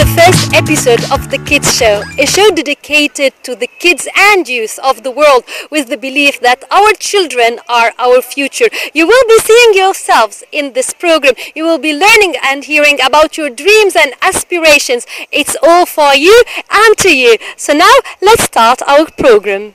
the first episode of the Kids Show, a show dedicated to the kids and youth of the world with the belief that our children are our future. You will be seeing yourselves in this program. You will be learning and hearing about your dreams and aspirations. It's all for you and to you. So now let's start our program.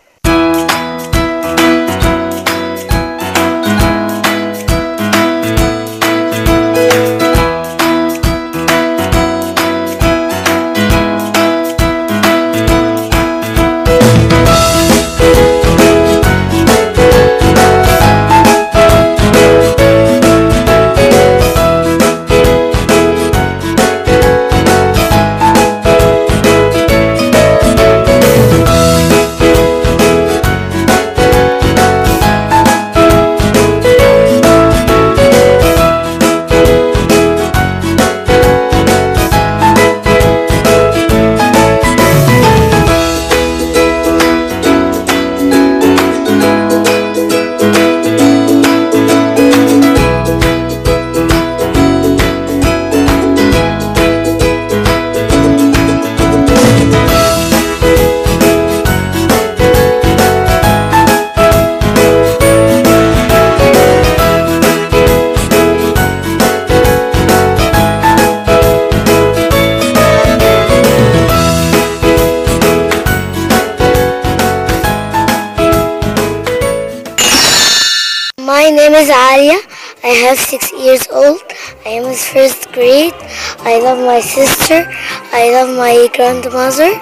My name is Alia. I have 6 years old. I am in first grade. I love my sister. I love my grandmother.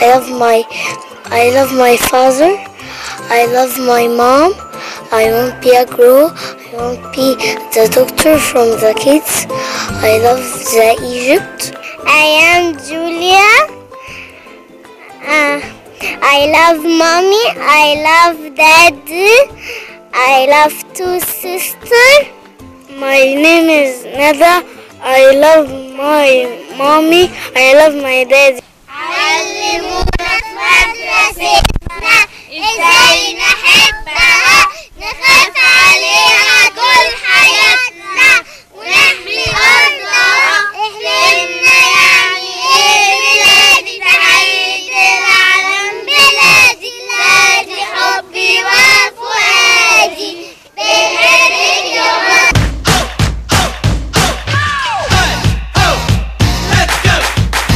I love my father. I love my mom. I want to be a girl. I want to be the doctor from the kids. I love the Egypt. I am Julia. I love mommy. I love daddy. I love two sisters. My name is Nada. I love my mommy. I love my daddy. علمونا في مدرستنا ازاي نحبها نخاف عليها طول حياتنا ونحمي أرضها احلمنا يعني ايه بلادي تحية العالم بلادي بلادي حبي وفؤادي بحبك يا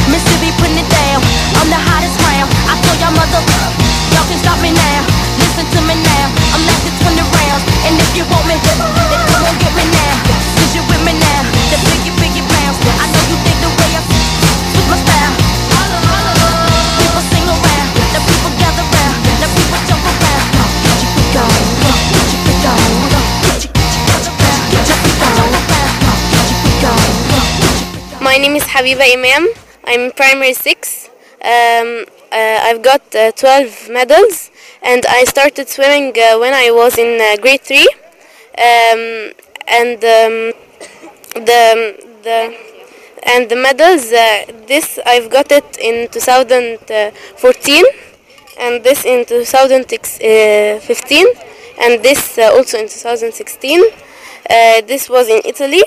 Mississippi putting it down. I'm the hottest round. I told y'all mother, y'all can stop me now. Listen to me now. I'm lasting 20 rounds. And if you want me, then come on get me now. Cause you with me now. The biggie bounce. I know you think the way I switch my style. People sing around. The people gather round. The people jump around. Get your freak on. Get your freak on. Get your freak on. Get your freak on. My name is Habiba Imam. I'm primary 6. I've got 12 medals, and I started swimming when I was in grade 3. And the medals, this I've got it in 2014, and this in 2015, and this also in 2016. This was in Italy.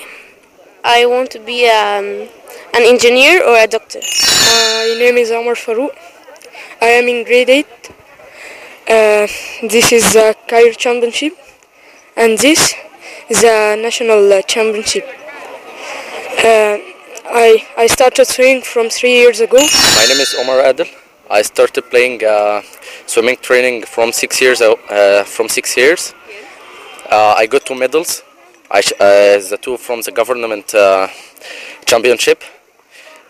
I want to be an engineer or a doctor. My name is Omar Farouk. I am in grade 8. This is the Cairo Championship, and this is the National Championship. I started swimming from 3 years ago. My name is Omar Adel. I started playing swimming training from 6 years. I got 2 medals. The 2 from the government championship.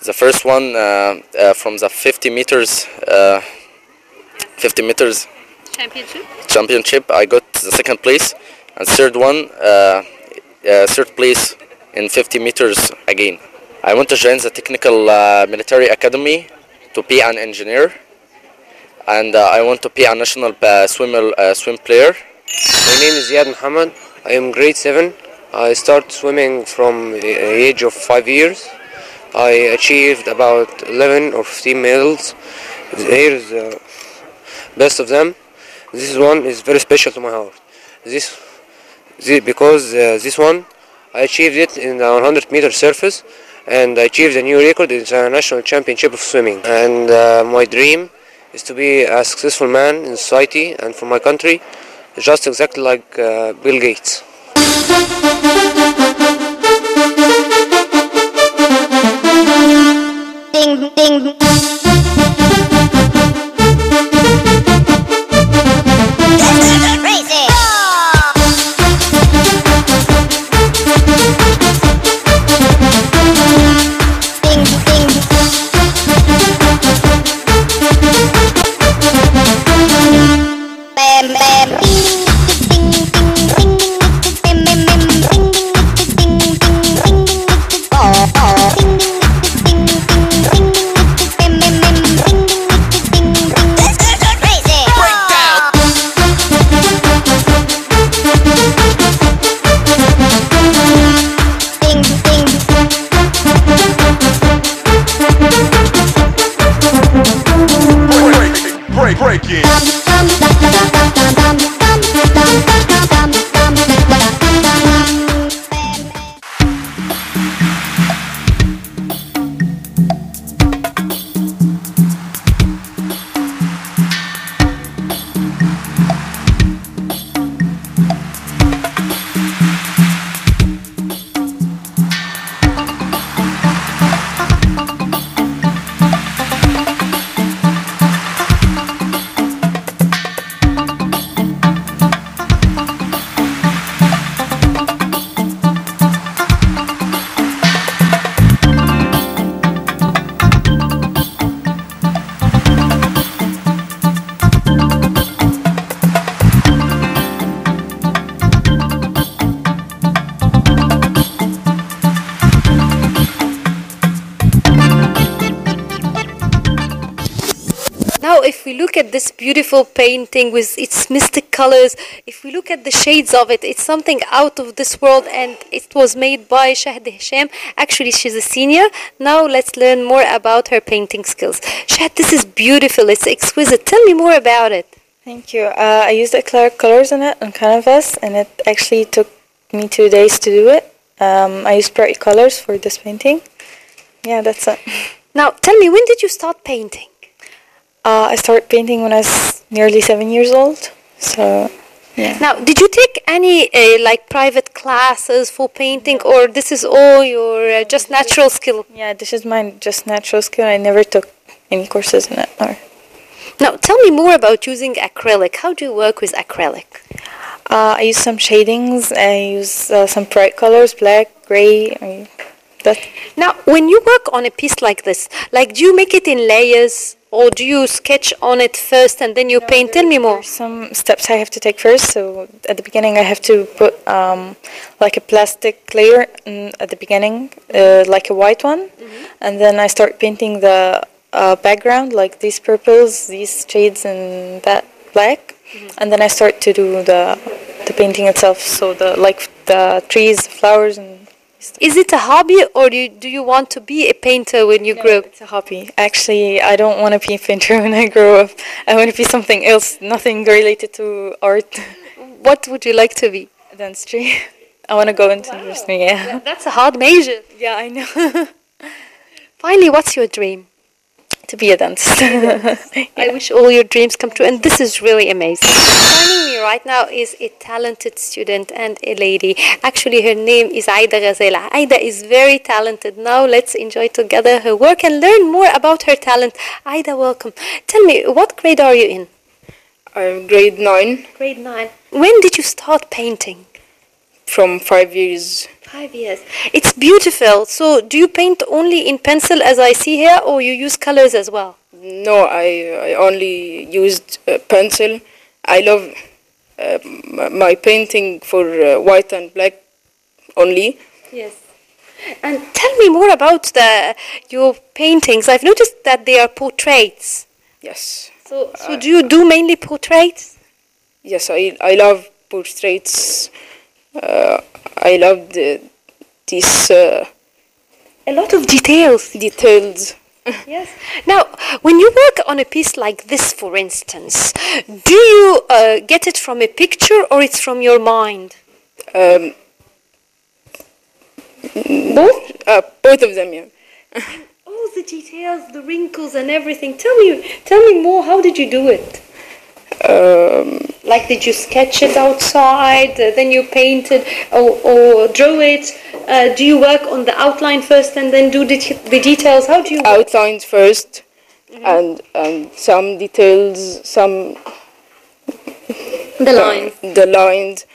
The first one from the 50 meters championship. I got the 2nd place, and third one, 3rd place in 50 meters again. I want to join the technical military academy to be an engineer, and I want to be a national swim player. My name is Ziad Muhammad. I am grade 7. I started swimming from the age of 5 years. I achieved about 11 or 15 medals. Here is the best of them. This one is very special to my heart. Because this one, I achieved it in the 100-meter surface, and I achieved a new record in the national championship of swimming. And my dream is to be a successful man in society and for my country, just exactly like Bill Gates. Ding, ding. Crazy. Ding, ding. Bam, bam. Ding, ding, ding, ding, ding, ding, ding, ding, ding, ding, ding, oh, oh. Ding, ding, ding, ding, ding, ding, ding, ding, ding, ding, ding, ding. Crazy. Ding, ding. Break it. Now, if we look at this beautiful painting with its mystic colors, if we look at the shades of it, it's something out of this world, and it was made by Shahd Hisham. Actually, she's a senior. Now, let's learn more about her painting skills. Shahd, this is beautiful. It's exquisite. Tell me more about it. Thank you. I used acrylic colors in it on canvas, and it actually took me 2 days to do it. I used bright colors for this painting. Yeah, that's it. Now, tell me, when did you start painting? I started painting when I was nearly 7 years old. So, yeah. Now, did you take any like private classes for painting, or this is all your just natural skill? Yeah, this is my just natural skill. I never took any courses in it. Or Now, tell me more about using acrylic. How do you work with acrylic? I use some shadings. I use some bright colors, black, gray. Now, when you work on a piece like this, like, do you make it in layers, or do you sketch on it first and then you paint? Tell me more. There's some steps I have to take first. So at the beginning, I have to put like a plastic layer at the beginning, like a white one, and then I start painting the background, like these purples, these shades, and that black, and then I start to do the painting itself. So the trees, flowers, and Is it a hobby, or do you want to be a painter when you grow up? It's a hobby. Actually, I don't want to be a painter when I grow up. I want to be something else, nothing related to art. What would you like to be? Dentistry. I want to go into dentistry, yeah. That's a hard major. Yeah, I know. Finally, what's your dream? To be a dentist. I wish all your dreams come true, and this is really amazing. Joining me right now is a talented student and a lady. Actually, her name is Aida Ghazela. Aida is very talented. Now let's enjoy together her work and learn more about her talent. Aida, welcome. Tell me, what grade are you in? I'm grade 9. Grade 9. When did you start painting? From 5 years. 5 years. It's beautiful. So do you paint only in pencil as I see here, or you use colors as well? No, I only used pencil. I love my painting for white and black only. Yes. And tell me more about your paintings. I've noticed that they are portraits. Yes. So do you do mainly portraits? Yes, I love portraits. I love these A lot of details. details. Yes. Now, when you work on a piece like this, for instance, do you get it from a picture, or it's from your mind? Both? Both of them, yeah. All the details, the wrinkles and everything. Tell me more. How did you do it? Like, did you sketch it outside, then you paint it, or draw it? Do you work on the outline first and then do the details? How do you work? Outlines first, and some details, some The lines. the lines.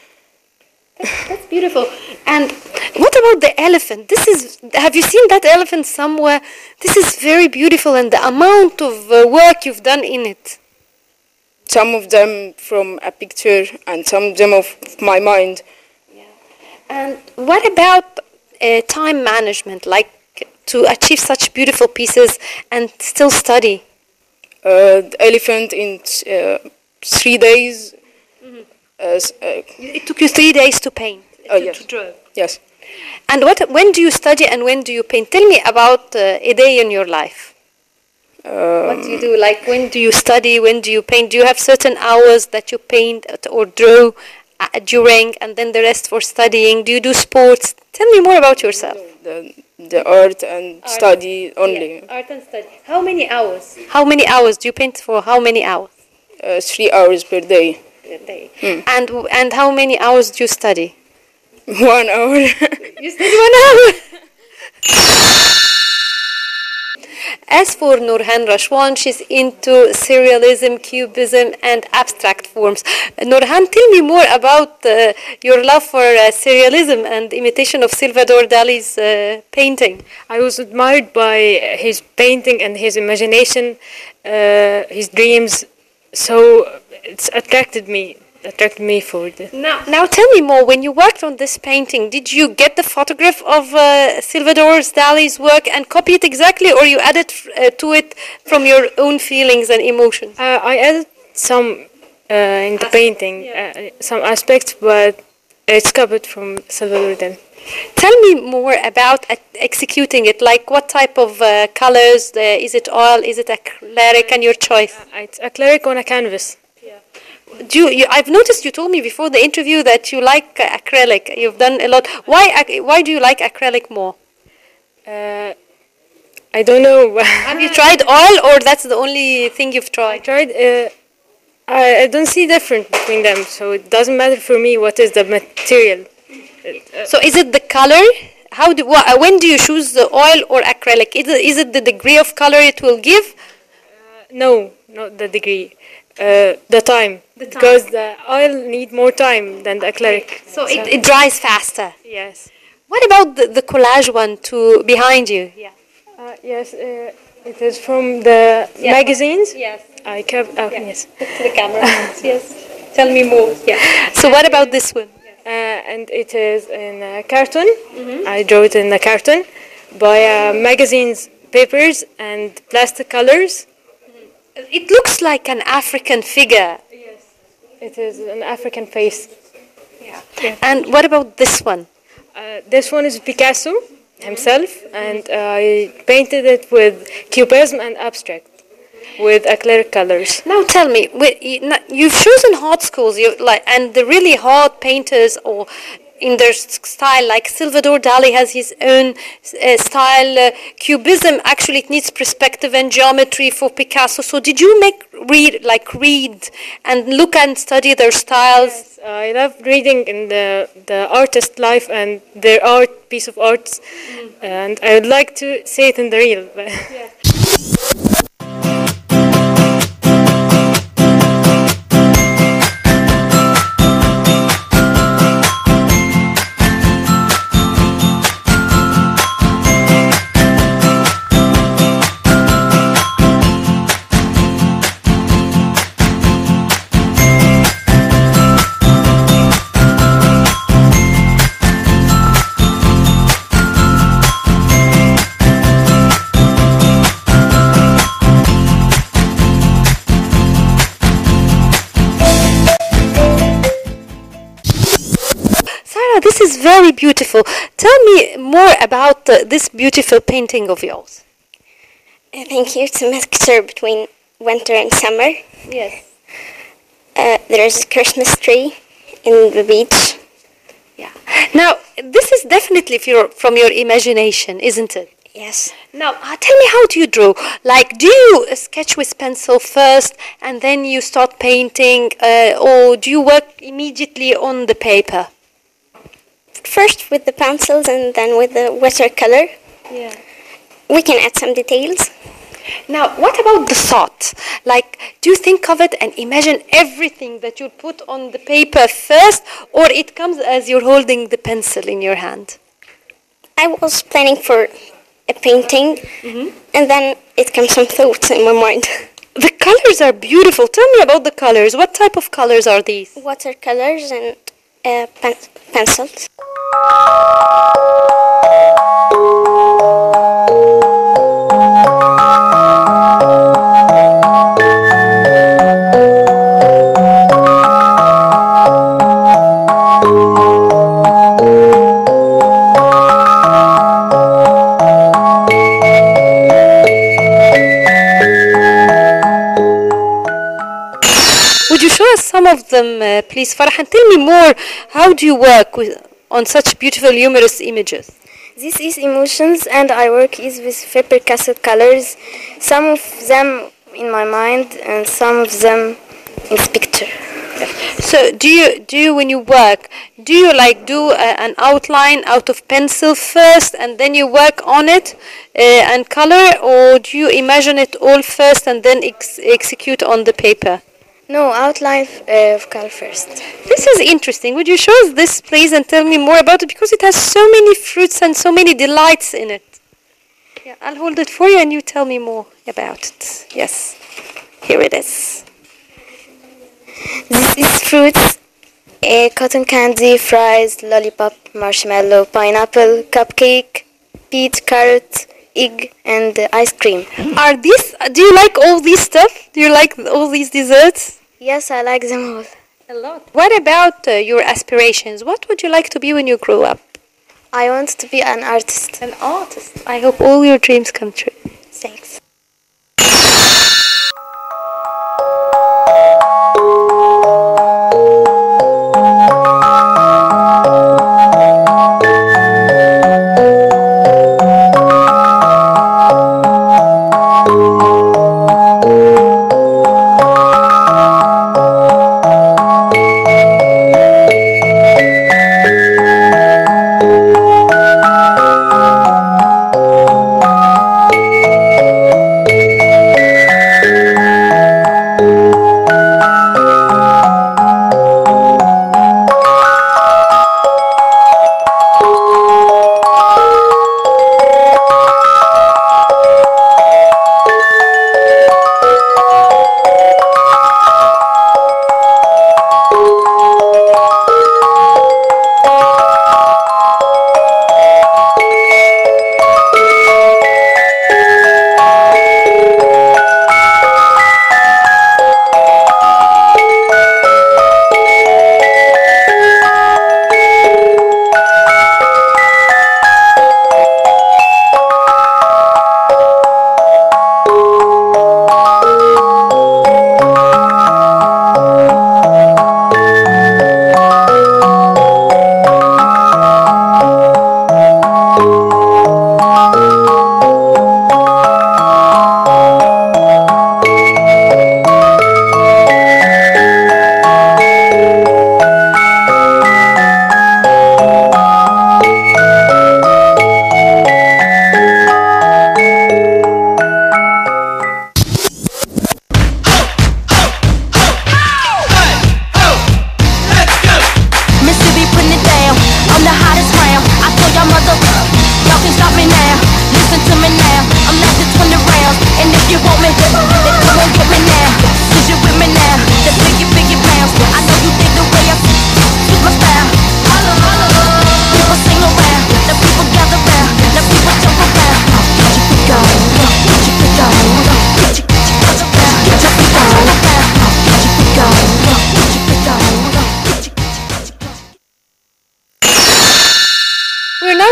That's beautiful. And what about the elephant? Have you seen that elephant somewhere? This is very beautiful, and the amount of work you've done in it. Some of them from a picture, and some of them of my mind. And what about time management, like to achieve such beautiful pieces and still study? The elephant in 3 days. It took you 3 days to paint, Yes. to draw. Yes. And when do you study and when do you paint? Tell me about a day in your life. What do you do? Like, when do you study? When do you paint? Do you have certain hours that you paint or draw during, and then the rest for studying? Do you do sports? Tell me more about yourself. The art and study only. Yeah, art and study. How many hours? How many hours do you paint for? How many hours? 3 hours per day. A day. And how many hours do you study? 1 hour. You study 1 hour. As for Nurhan Rashwan, she's into surrealism, cubism, and abstract forms. Nurhan, tell me more about your love for surrealism and imitation of Salvador Dali's painting. I was admired by his painting and his imagination, his dreams. So it's attracted me for this. Now tell me more. When you worked on this painting, did you get the photograph of Salvador Dali's work and copy it exactly, or you added to it from your own feelings and emotions? I added some in the painting, some aspects, but it's copied from Salvador Dali. Tell me more about executing it. Like, what type of colors? Is it oil? Is it acrylic? And your choice? It's acrylic on a canvas. I've noticed you told me before the interview that you like acrylic. You've done a lot. Why do you like acrylic more? I don't know. Have you tried oil, or that's the only thing you've tried? I tried. I don't see difference between them, so it doesn't matter for me what is the material. So is it the color? When do you choose the oil or acrylic? Is it the degree of color it will give? No, not the degree. The time. Because the oil need more time than the acrylic. So it dries faster. Yes. What about the collage one behind you? Yeah. Yes, it is from the magazines. Yes. I kept. Yes. To the camera. Yes. Tell me more. Yeah. So what about this one? And it is in a carton. I drew it in a carton by magazines, papers, and plastic colors. It looks like an African figure. Yes. It is an African face. Yeah. And what about this one? This one is Picasso himself, and I painted it with cubism and abstract, with acrylic colors. Now tell me, you've chosen hot schools, and the really hot painters, or in their style, like Salvador Dali has his own style. Cubism, actually, it needs perspective and geometry for Picasso. So did you read and look and study their styles? Yes, I love reading in the artist life and their piece of art, and I would like to see it in the real. Yeah. This is very beautiful. Tell me more about this beautiful painting of yours. Thank you. It's a mixture between winter and summer. Yes. There's a Christmas tree in the beach. Yeah. Now, this is definitely from your imagination, isn't it? Yes. Now, tell me, how do you draw? Like, do you sketch with pencil first and then you start painting, or do you work immediately on the paper? First with the pencils and then with the watercolor. Yeah. We can add some details. Now, what about the thought? Like, do you think of it and imagine everything that you put on the paper first, or it comes as you're holding the pencil in your hand? I was planning for a painting, and then it comes some thoughts in my mind. The colors are beautiful. Tell me about the colors. What type of colors are these? Watercolors and pencils. Would you show us some of them, please, Farah? And tell me more, how do you work on such beautiful, humorous images? This is emotions, and I work is with Faber-Castell colors. Some of them in my mind, and some of them in the picture. So, do you when you work, do you like do an outline out of pencil first, and then you work on it and color, or do you imagine it all first and then execute on the paper? No, outline of color first. This is interesting. Would you show us this, please, and tell me more about it, because it has so many fruits and so many delights in it. Yeah, I'll hold it for you and you tell me more about it. Yes, here it is. This is fruits, cotton candy, fries, lollipop, marshmallow, pineapple, cupcake, peach, carrot, egg, and ice cream. Do you like all these stuff? Do you like all these desserts? Yes, I like them all. A lot. What about your aspirations? What would you like to be when you grow up? I want to be an artist. An artist. I hope all your dreams come true. Thanks.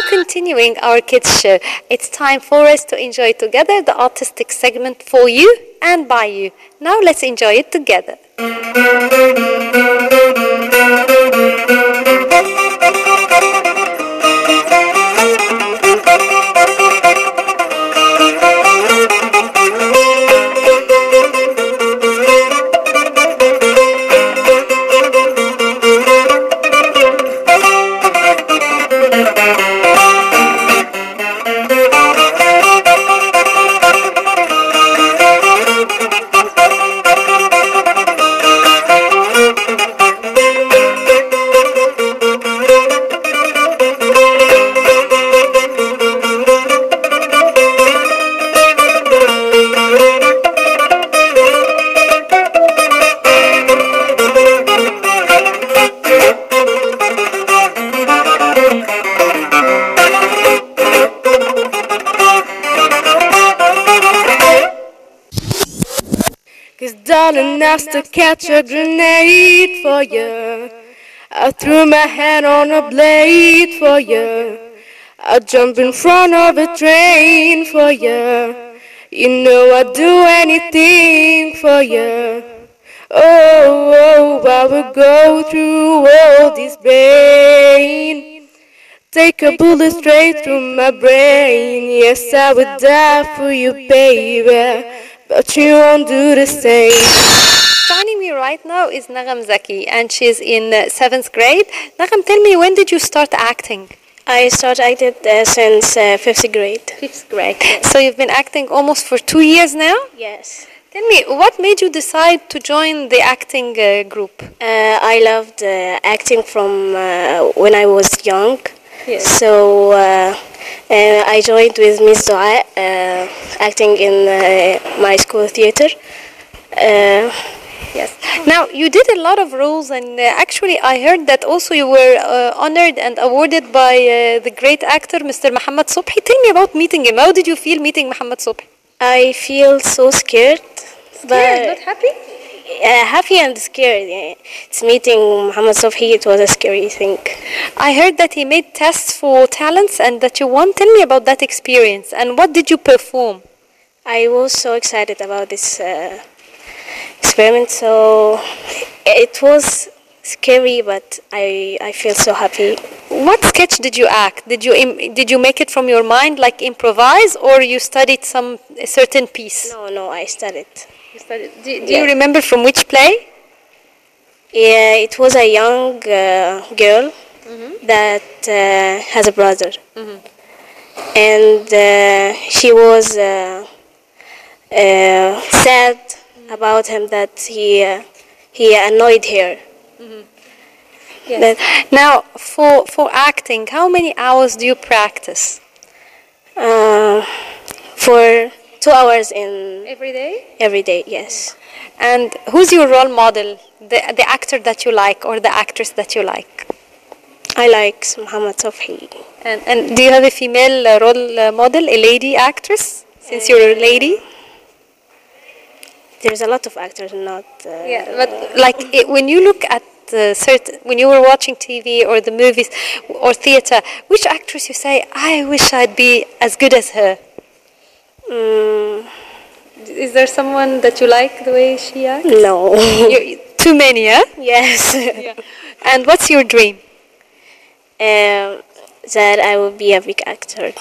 Continuing our kids show, it's time for us to enjoy together the artistic segment for you and by you. Now let's enjoy it together. His darling asked to catch a grenade for you. I threw my hand on a blade for you. I jump in front of a train for you. You know I'd do anything for you. Oh, I would go through all this pain. Take a bullet straight through my brain. Yes, I would die for you, baby, but you won't do the same. Joining me right now is Nagam Zaki, and she's in 7th grade. Nagam, tell me, when did you start acting? I started acting since 5th grade. 5th grade. So you've been acting almost for 2 years now? Yes. Tell me, what made you decide to join the acting group? I loved acting from when I was young. Yes. So I joined with Miss Dua acting in my school theater. Yes. Now, you did a lot of roles, and actually I heard that also you were honored and awarded by the great actor, Mr. Muhammad Subhi. Tell me about meeting him. How did you feel meeting Muhammad Subhi? I feel so scared. Scared, not happy? Happy and scared. It's meeting Muhammad Subhi, it was a scary thing. I heard that he made tests for talents and that you won. Tell me about that experience, and what did you perform? I was so excited about this experiment, so it was scary, but I feel so happy. What sketch did you act? Did you make it from your mind, like improvise, or you studied a certain piece? No, I studied. You studied. Do you remember from which play? Yeah, it was a young girl that has a brother, and she was sad about him, that he annoyed her. Yes. Now, for acting, how many hours do you practice? For 2 hours every day? Every day, yes. And who's your role model? The actor that you like, or the actress that you like? I like Muhammad Subhi. And do you have a female role model, a lady actress, since you're a lady? There's a lot of actors, not... but like when you look at when you were watching TV or the movies or theater, which actress you say, I wish I'd be as good as her? Is there someone that you like the way she acts? No. Too many, huh? Yes. Yeah. And what's your dream? That I will be a big actor.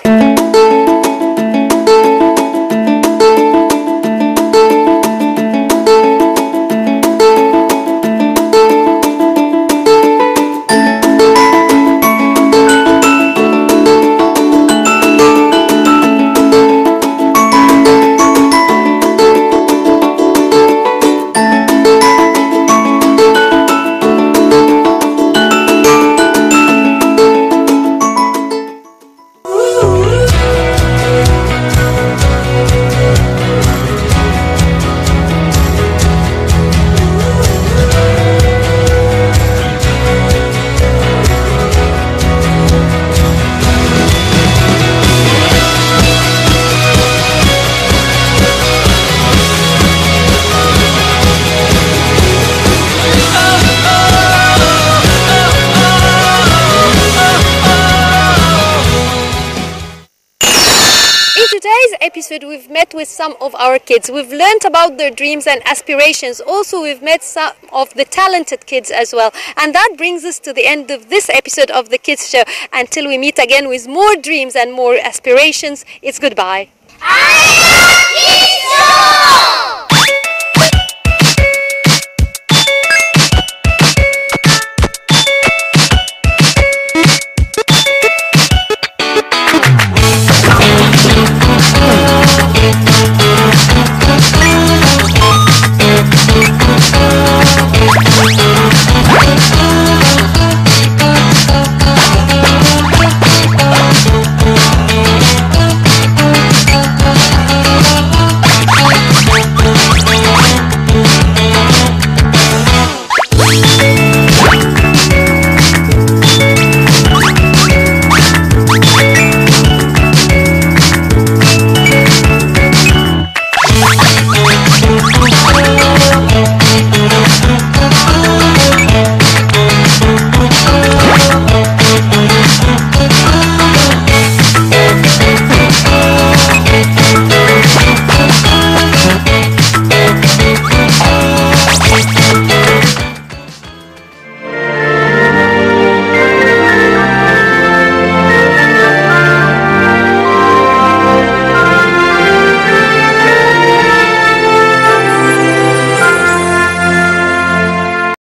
Episode, we've met with some of our kids. We've learned about their dreams and aspirations. Also, we've met some of the talented kids as well. And that brings us to the end of this episode of the Kids Show. Until we meet again with more dreams and more aspirations, it's goodbye.